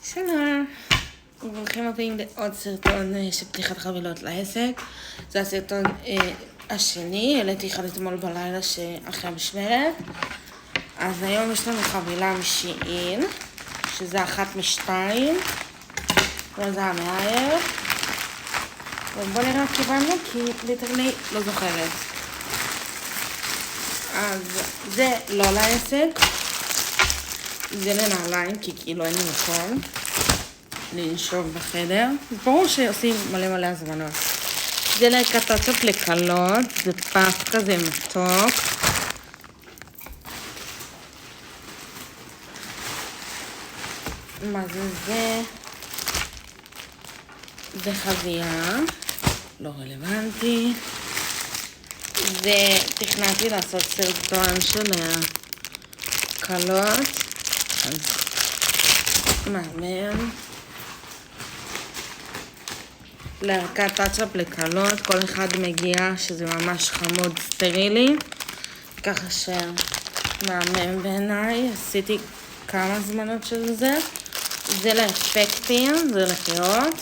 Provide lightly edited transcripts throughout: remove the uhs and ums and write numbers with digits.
שלום, וברוכים הבאים לעוד סרטון של פתיחת חבילות לעסק. זה הסרטון השני, העליתי אחד אתמול בלילה אחרי המשמרת. אז היום יש לנו חבילה משין, שזה אחת משתיים, וזה המאהב. ובואו נראה מה קיבלנו, כי ליטרלי לא זוכרת. אז זה לא לעסק, זה לנעליים, כי כאילו אין לי מקום לנשוב בחדר. אז ברור שעושים מלא הזמנות. זה לקטצות לקלות, זה פס כזה מתוק. מה זה? זה חזייה, לא רלוונטי. זה, תכננתי לעשות סרטון של קלות, אז מהמם. לערכת טאצ'אפ לקלות, כל אחד מגיע שזה ממש חמוד סטרילי, ככה שמהמם בעיניי. עשיתי כמה זמנות של זה. זה לאפקטים, זה לחירות.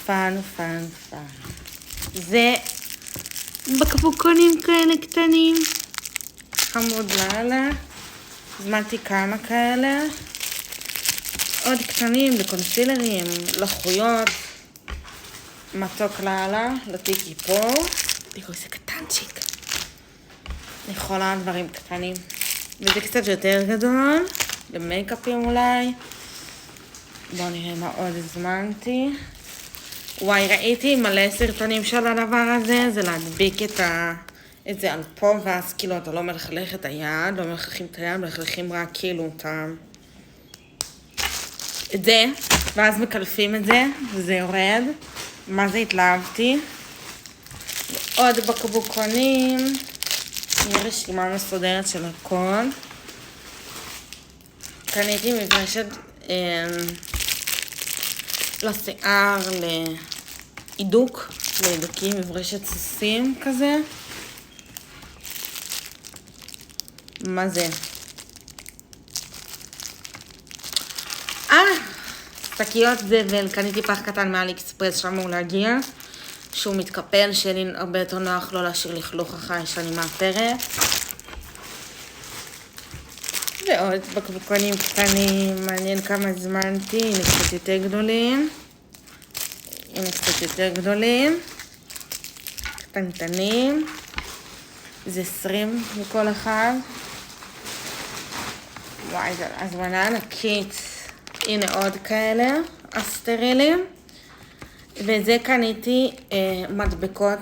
פן. זה בקבוקונים כאלה קטנים. חמוד לאללה. הזמנתי כמה כאלה. עוד קטנים לקונסילרים, לחויות. מתוק לאללה, לתיקי פה. תראו איזה קטנצ'יק. לכל הדברים קטנים. וזה קצת יותר גדול. למייקאפים אולי. בואו נראה מה עוד הזמנתי. וואי, ראיתי מלא סרטונים של הדבר הזה. זה להדביק את זה על פה, ואז כאילו אתה לא מלכלך את היד, לא מלכלכים את היד, מלכלכים רק כאילו את זה, ואז מקלפים את זה, וזה יורד. מה זה התלהבתי? עוד בקבוקונים, נראה רשימה מסודרת של הכל. קניתי מברשת לשיער, להידוק, להידוקים, מברשת סוסים כזה. מה זה? שקיות זבל, קניתי פח קטן מעל אקספרס שאמור להגיע, שהוא מתקפל, שלי הרבה יותר נוח לא להשאיר לכלוך אחרי שאני מאפרת. ועוד בקבוקונים קטנים, מעניין כמה הזמנתי, הנה קצת יותר גדולים, קטנטנים, זה 20 מכל אחד. וואי, זו הזמנה ענקית. הנה עוד כאלה, הסטרילים. וזה קניתי מדבקות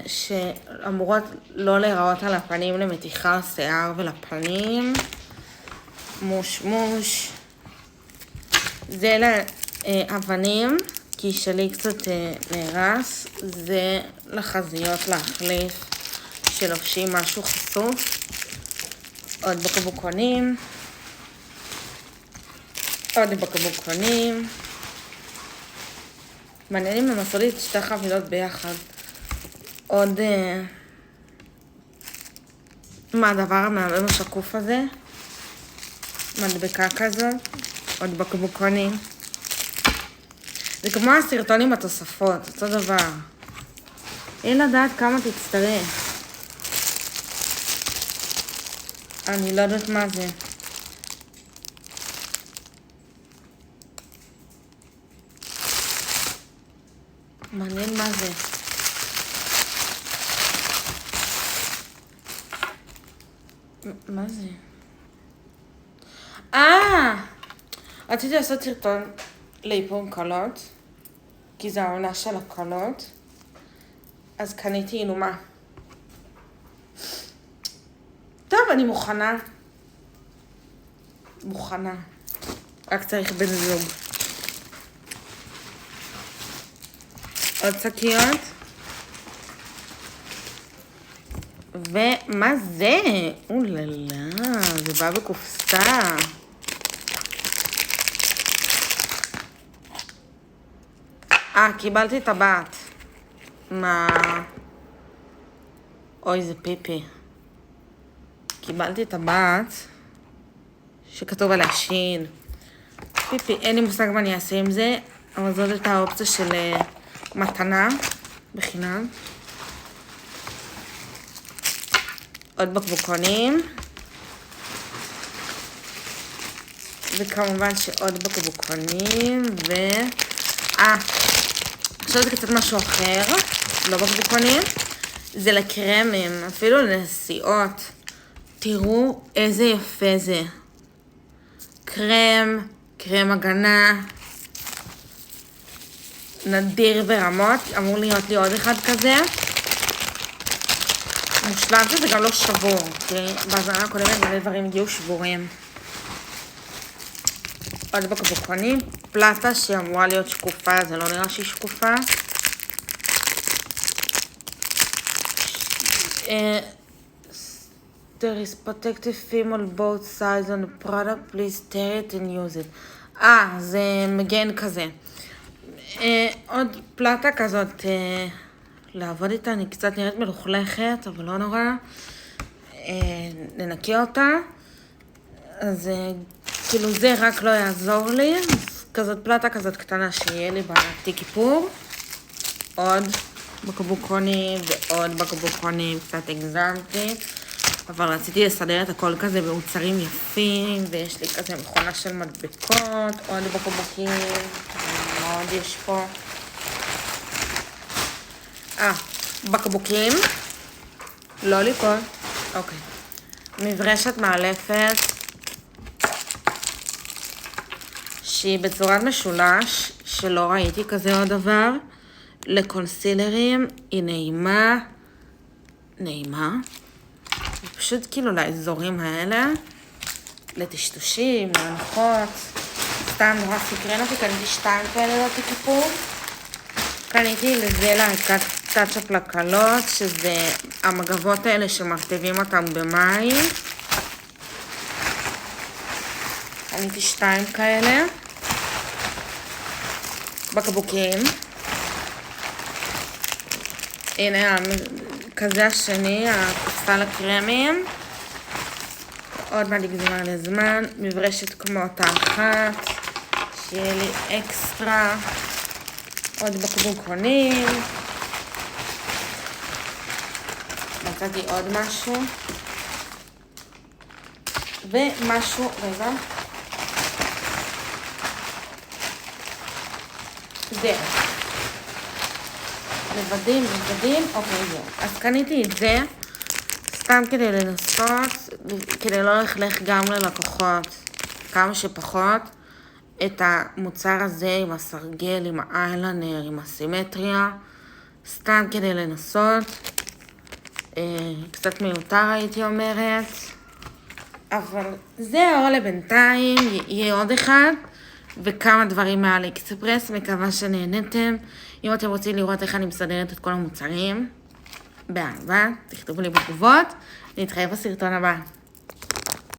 שאמורות לא להיראות על הפנים, למתיחה לשיער ולפנים. מוש. זה לאבנים, כי שלי קצת נהרס. זה לחזיות להחליף, שלובשים משהו חשוף. עוד בקבוקונים. מעניין אם הם עשו לי את שתי חבילות ביחד. עוד מהדבר המהמם השקוף הזה, מדבקה כזאת. עוד בקבוקונים. זה כמו הסרטון עם התוספות, אותו דבר. אין לדעת כמה תצטרך. אני לא יודעת מה זה. מעניין מה זה. מה זה? רציתי לעשות סרטון לאיפור קלות, כי זה העונה של הקלות. אז קניתי אינומה. טוב, אני מוכנה. רק צריך בן זוג. עוד שקיות. ומה זה? אוללה, זה בא בקופסה. קיבלתי טבעת. מה? אוי, זה פיפי. קיבלתי טבעת שכתוב עליה שין. פיפי, אין לי מושג מה אני אעשה עם זה, אבל זאת הייתה האופציה של מתנה בחינם. עוד בקבוקונים. וכמובן שעוד בקבוקונים, עכשיו זה קצת משהו אחר, לא בקבוקונים, זה לקרמים, אפילו לנסיעות. תראו איזה יפה זה. קרם הגנה, נדיר ברמות, אמור להיות לי עוד אחד כזה. מושלם שזה גם לא שבור, כי בהזנה הקודמת מלא דברים הגיעו שבורים. עוד בקבוקונים, פלטה שאמורה להיות שקופה, זה לא נראה שהיא שקופה. There is protective film on both sides on the product, please tear it and use it. זה מגן כזה. עוד פלטה כזאת, לעבוד איתה, אני קצת נראית מלוכלכת, אבל לא נורא. ננקה אותה. אז כאילו זה רק לא יעזור לי. כזאת פלטה כזאת קטנה שיהיה לי בתיק כיפור. עוד בקבוקונים ועוד בקבוקונים, קצת הגזמתי. אבל רציתי לסדר את הכל כזה במוצרים יפים, ויש לי כזה מכונה של מדבקות, עוד בקבוקים, מה עוד יש פה? בקבוקים, לא ליפול, אוקיי. מברשת מאלפת, שהיא בצורת משולש, שלא ראיתי כזה עוד דבר, לקונסילרים, היא נעימה. פשוט כאילו לאזורים האלה, לטשטושים, להנחות, סתם נורא סקרן אותי, קניתי 2 כאלה לאותי כיפור. קניתי לזה להקת טאצ'אפ לקלות, שזה המגבות האלה שמרטבים אותם במים. קניתי 2 כאלה. בקבוקים. הנה כזה השני, הקופסה לקרמים. עוד מעט נגזמה לזמן. מברשת כמו אותה אחת. שיהיה לי אקסטרה. עוד בקבוקונים. מצאתי עוד משהו. ומשהו, רגע. זהו. לבדים, אוקיי, זהו. אז קניתי את זה, סתם כדי לנסות, כדי לא ללכלך גם ללקוחות, כמה שפחות, את המוצר הזה עם הסרגל, עם האיילנר, עם הסימטריה, סתם כדי לנסות, קצת מיותר הייתי אומרת, אבל זהו לבינתיים, יהיה עוד אחד, וכמה דברים מעל אקספרס, מקווה שנהנתם. אם אתם רוצים לראות איך אני מסדרת את כל המוצרים, באהבה, תכתבו לי בתגובות, נתראה בסרטון הבא.